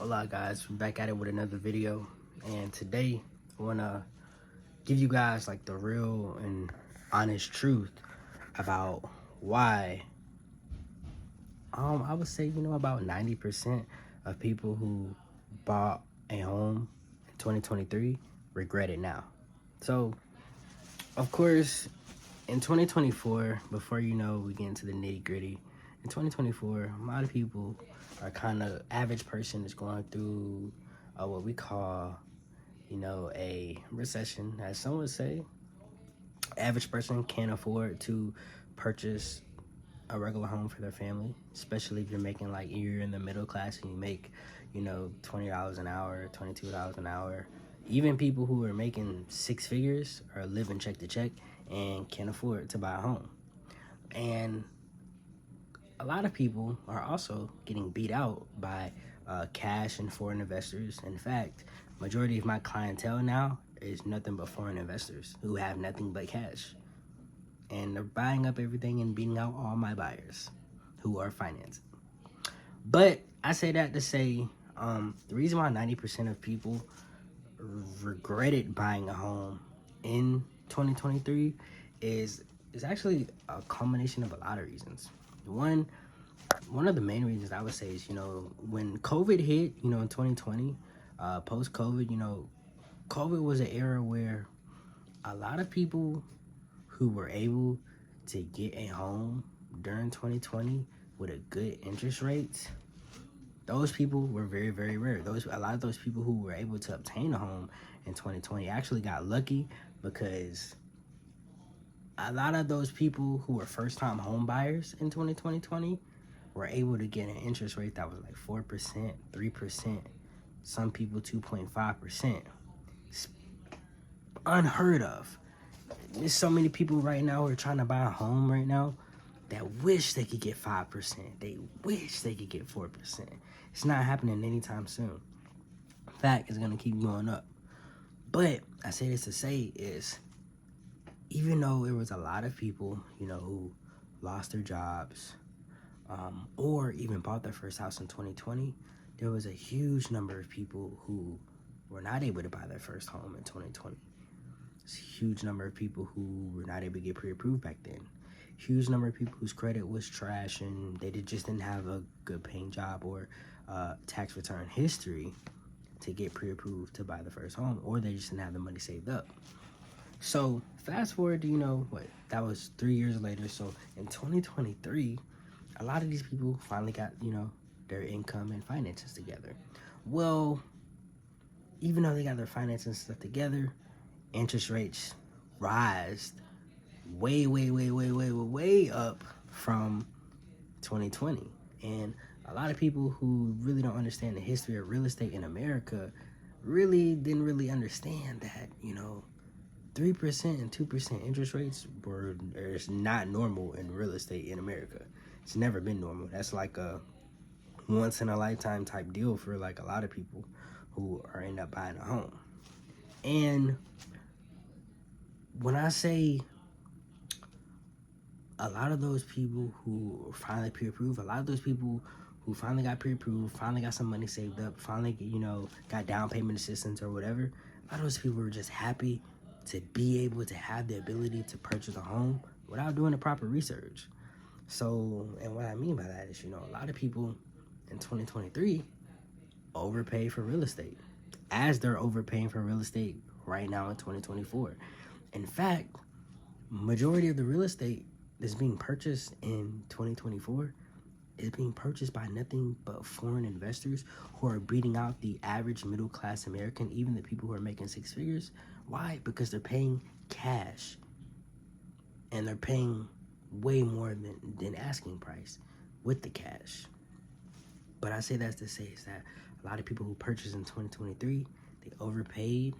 Hola guys, we're back at it with another video, and today I want to give you guys like the real and honest truth about why I would say about 90% of people who bought a home in 2023 regret it now. So of course in 2024, before we get into the nitty-gritty, in 2024 a lot of people are kind of average person is going through what we call a recession, as some would say. Average person can't afford to purchase a regular home for their family, especially if you're in the middle class and you make $20 an hour, $22 an hour. Even people who are making six figures are living check to check and can't afford to buy a home. And a lot of people are also getting beat out by cash and foreign investors. In fact, majority of my clientele now is nothing but foreign investors who have nothing but cash. And they're buying up everything and beating out all my buyers who are financing. But I say that to say the reason why 90% of people regretted buying a home in 2023 is actually a combination of a lot of reasons. One of the main reasons I would say is, when COVID hit, in 2020, post-COVID, COVID was an era where a lot of people who were able to get a home during 2020 with a good interest rate, those people were very, very rare. A lot of those people who were able to obtain a home in 2020 actually got lucky, because a lot of those people who were first-time home buyers in 2020 were able to get an interest rate that was like 4%, 3%, some people 2.5%. It's unheard of. There's so many people right now who are trying to buy a home right now that wish they could get 5%. They wish they could get 4%. It's not happening anytime soon. In fact, it's gonna keep going up. But I say this to say is, even though there was a lot of people, who lost their jobs, or even bought their first house in 2020, there was a huge number of people who were not able to buy their first home in 2020. It's a huge number of people who were not able to get pre-approved back then. Huge number of people whose credit was trash and they just didn't have a good paying job or tax return history to get pre-approved to buy the first home, or they just didn't have the money saved up. So fast forward to, that was 3 years later. So in 2023, a lot of these people finally got, their income and finances together. Well, even though they got their finances and stuff together, interest rates rise way up from 2020. And a lot of people who really don't understand the history of real estate in America really didn't really understand that, 3% and 2% interest rates is not normal in real estate in America. It's never been normal. That's like a once in a lifetime type deal for like a lot of people who end up buying a home. And when I say a lot of those people who finally pre-approved, a lot of those people who finally got pre-approved, finally got some money saved up, finally, got down payment assistance or whatever, a lot of those people were just happy to be able to have the ability to purchase a home without doing the proper research. So, and what I mean by that is, a lot of people in 2023 overpay for real estate, as they're overpaying for real estate right now in 2024. In fact, majority of the real estate that's being purchased in 2024 is being purchased by nothing but foreign investors who are beating out the average middle class American, even the people who are making six figures. Why? Because they're paying cash, and they're paying way more than asking price with the cash. But I say that to say is that a lot of people who purchased in 2023, they overpaid,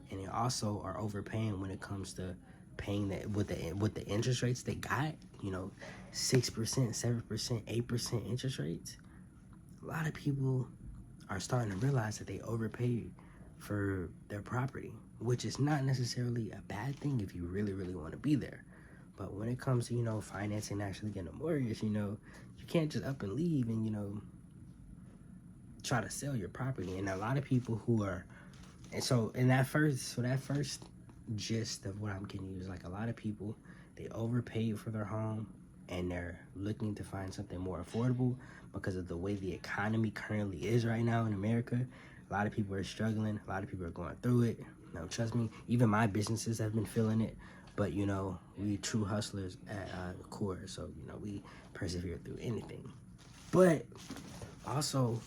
and they also are overpaying when it comes to paying that with the interest rates they got, 6%, 7%, 8% interest rates. A lot of people are starting to realize that they overpaid for their property, which is not necessarily a bad thing if you really, really want to be there. But when it comes to, financing, actually getting a mortgage, you can't just up and leave and, try to sell your property. And a lot of people who are, and so in that first, gist of what I'm getting is like a lot of people, they overpaid for their home and they're looking to find something more affordable because of the way the economy currently is right now in America. A lot of people are struggling. A lot of people are going through it. No, trust me, even my businesses have been feeling it. But, you know, we true hustlers at the core. So, you know, we persevere through anything. But also,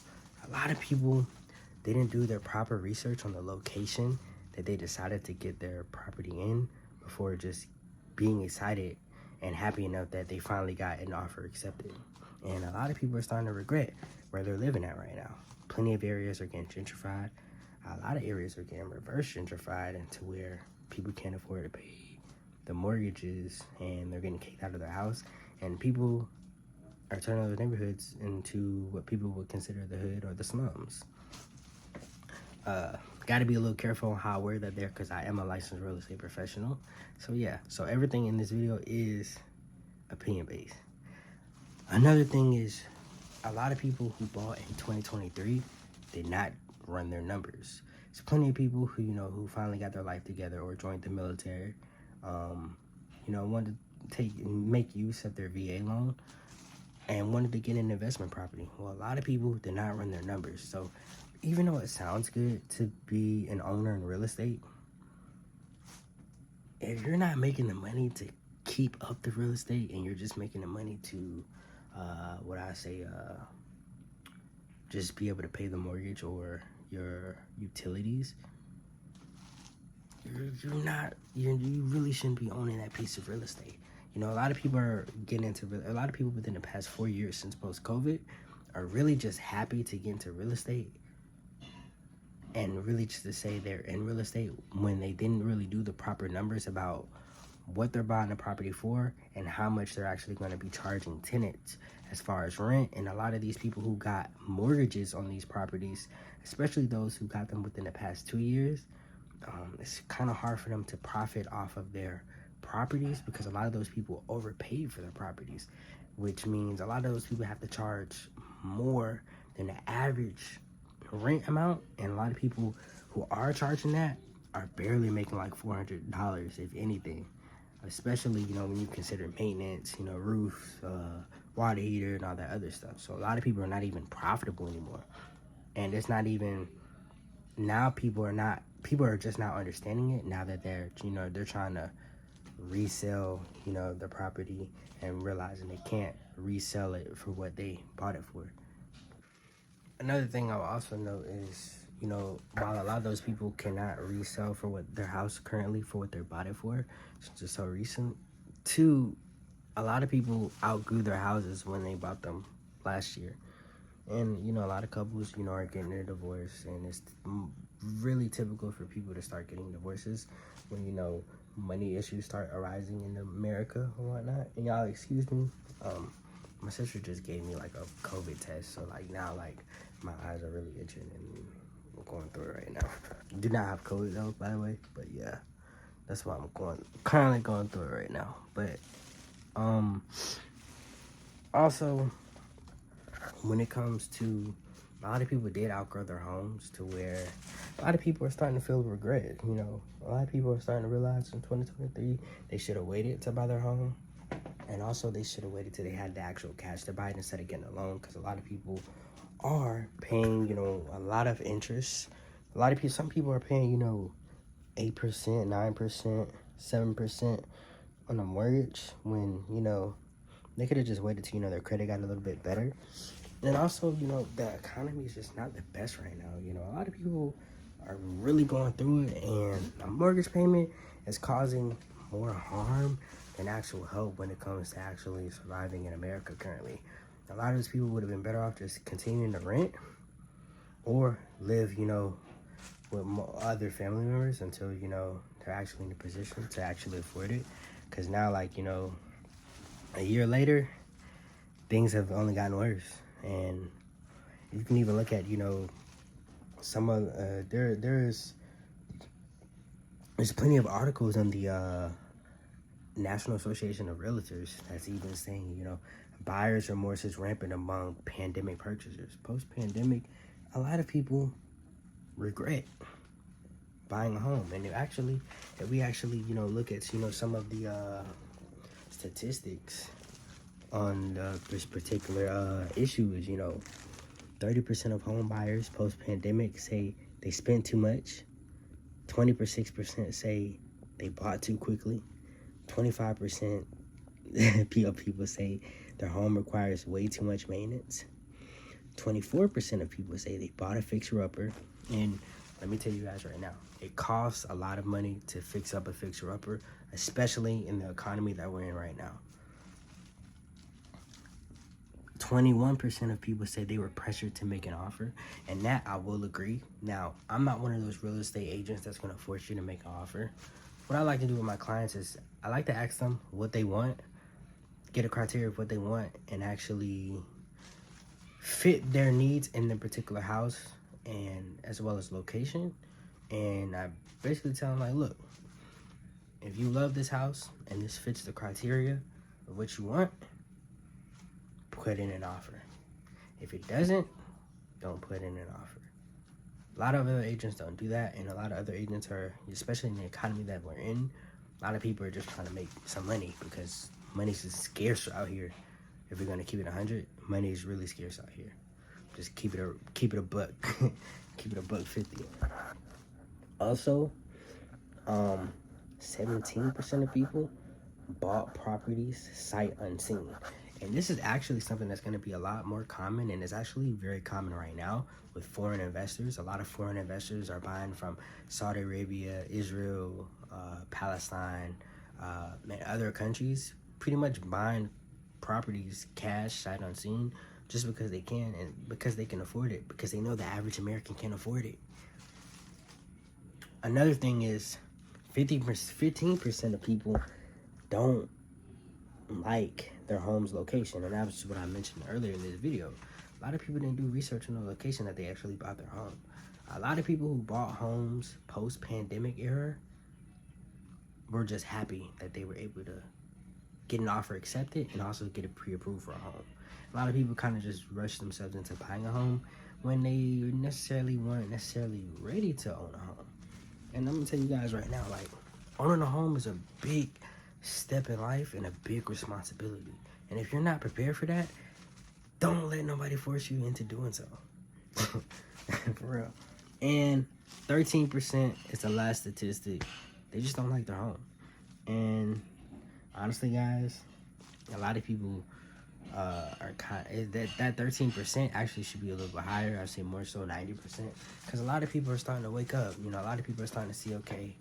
a lot of people didn't do their proper research on the location that they decided to get their property in before just being excited and happy enough that they finally got an offer accepted. And a lot of people are starting to regret where they're living at right now. Plenty of areas are getting gentrified. A lot of areas are getting reverse gentrified into where people can't afford to pay the mortgages and they're getting kicked out of their house. And people are turning those neighborhoods into what people would consider the hood or the slums. Got to be a little careful on how I word that there because I am a licensed real estate professional. So yeah, so everything in this video is opinion based. Another thing is a lot of people who bought in 2023 did not run their numbers. There's plenty of people who, you know, who finally got their life together or joined the military, you know, wanted to make use of their VA loan and wanted to get an investment property. Well, a lot of people did not run their numbers. So even though it sounds good to be an owner in real estate, if you're not making the money to keep up the real estate and you're just making the money to, just be able to pay the mortgage or your utilities, you really shouldn't be owning that piece of real estate. You know, a lot of people are getting into, a lot of people within the past 4 years since post-COVID are really just happy to get into real estate and really just to say they're in real estate when they didn't really do the proper numbers about what they're buying the property for and how much they're actually going to be charging tenants as far as rent. And a lot of these people who got mortgages on these properties, especially those who got them within the past 2 years, it's kind of hard for them to profit off of their properties because a lot of those people overpaid for their properties, which means a lot of those people have to charge more than the average rent amount. And a lot of people who are charging that are barely making like $400, if anything, especially, you know, when you consider maintenance, you know, roofs, water heater and all that other stuff. So a lot of people are not even profitable anymore. And it's not even, now people are just now understanding it now that they're, you know, they're trying to resell, you know, the property and realizing they can't resell it for what they bought it for. Another thing I'll also note is, you know, while a lot of those people cannot resell for what their house currently for what they bought it for, it's just so recent. Two, a lot of people outgrew their houses when they bought them last year. And, you know, a lot of couples, you know, are getting a divorce, and it's really typical for people to start getting divorces when, you know, money issues start arising in America and whatnot. And y'all excuse me, my sister just gave me like a COVID test, so like now like my eyes are really itching and I'm going through it right now. I do not have COVID though, by the way, but yeah, that's why I'm currently going through it right now. But also when it comes to, a lot of people did outgrow their homes to where a lot of people are starting to feel regret. You know, a lot of people are starting to realize in 2023 they should have waited to buy their home. And also they should have waited till they had the actual cash to buy it instead of getting a loan, because a lot of people are paying, you know, a lot of interest. A lot of people, some people are paying, you know, 8%, 9%, 7% on a mortgage when, you know, they could have just waited till, you know, their credit got a little bit better. And also, you know, the economy is just not the best right now. You know, a lot of people are really going through it, and a mortgage payment is causing more harm than actual help when it comes to actually surviving in America currently. A lot of those people would have been better off just continuing to rent or live, you know, with other family members until, you know, they're actually in a position to actually afford it. Because now, like, you know, a year later, things have only gotten worse. And you can even look at, you know, some of there's plenty of articles on the National Association of Realtors that's even saying, you know, buyers remorse is rampant among pandemic purchasers. Post-pandemic, a lot of people regret buying a home. And if we actually, look at, some of the statistics on this particular issue is, 30% of home buyers post-pandemic say they spent too much. 26% say they bought too quickly. 25% of people say their home requires way too much maintenance. 24% of people say they bought a fixer-upper. And let me tell you guys right now, it costs a lot of money to fix up a fixer-upper, especially in the economy that we're in right now. 21% of people said they were pressured to make an offer, and that I will agree. Now, I'm not one of those real estate agents that's going to force you to make an offer. What I like to do with my clients is I like to ask them what they want, get a criteria of what they want, and actually fit their needs in the particular house, and as well as location. And I basically tell them, like, look, if you love this house and this fits the criteria of what you want, put in an offer. If it doesn't, don't put in an offer. A lot of other agents don't do that, and a lot of other agents are, especially in the economy that we're in, a lot of people are just trying to make some money because money's just scarce out here. If we're gonna keep it 100, money is really scarce out here. Just keep it a buck, keep it a buck 50. Also, 17% of people bought properties sight unseen. And this is actually something that's going to be a lot more common, and it's actually very common right now with foreign investors. A lot of foreign investors are buying from Saudi Arabia, Israel, Palestine, and other countries, pretty much buying properties cash, sight unseen, just because they can, and because they can afford it, because they know the average American can't afford it. Another thing is 15% of people don't like their home's location, and that was what I mentioned earlier in this video. A lot of people didn't do research on the location that they actually bought their home. A lot of people who bought homes post-pandemic era were just happy that they were able to get an offer accepted and also get it pre-approved for a home. A lot of people kind of just rush themselves into buying a home when they weren't necessarily ready to own a home. And I'm gonna tell you guys right now, like, owning a home is a big step in life and a big responsibility. And if you're not prepared for that, don't let nobody force you into doing so. For real. And 13% is the last statistic. They just don't like their home. And honestly, guys, a lot of people are that 13% actually should be a little bit higher. I'd say more so 90%, because a lot of people are starting to wake up. A lot of people are starting to see, okay,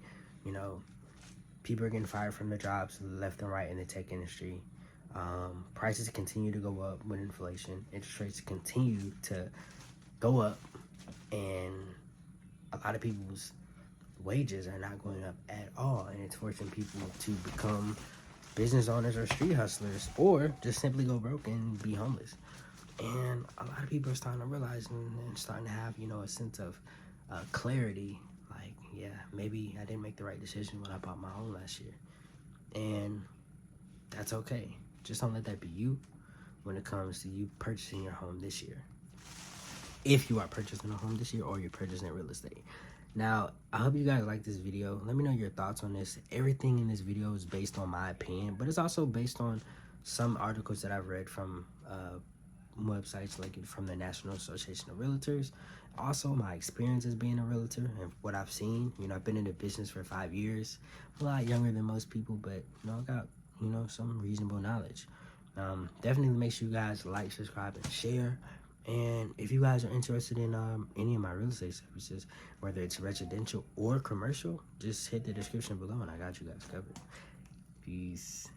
people are getting fired from their jobs left and right in the tech industry. Prices continue to go up with inflation. Interest rates continue to go up, and a lot of people's wages are not going up at all, and it's forcing people to become business owners or street hustlers, or just simply go broke and be homeless. And a lot of people are starting to realize and starting to have, a sense of clarity. Like, yeah, maybe I didn't make the right decision when I bought my home last year. And that's okay. Just don't let that be you when it comes to you purchasing your home this year. If you are purchasing a home this year, or you're purchasing real estate. Now, I hope you guys like this video. Let me know your thoughts on this. Everything in this video is based on my opinion, but it's also based on some articles that I've read from websites like from the National Association of Realtors. Also, my experience as being a realtor and what I've seen. I've been in the business for 5 years. I'm a lot younger than most people, but I got some reasonable knowledge. Definitely make sure you guys like, subscribe, and share. And if you guys are interested in any of my real estate services, whether it's residential or commercial, just hit the description below and I got you guys covered. Peace.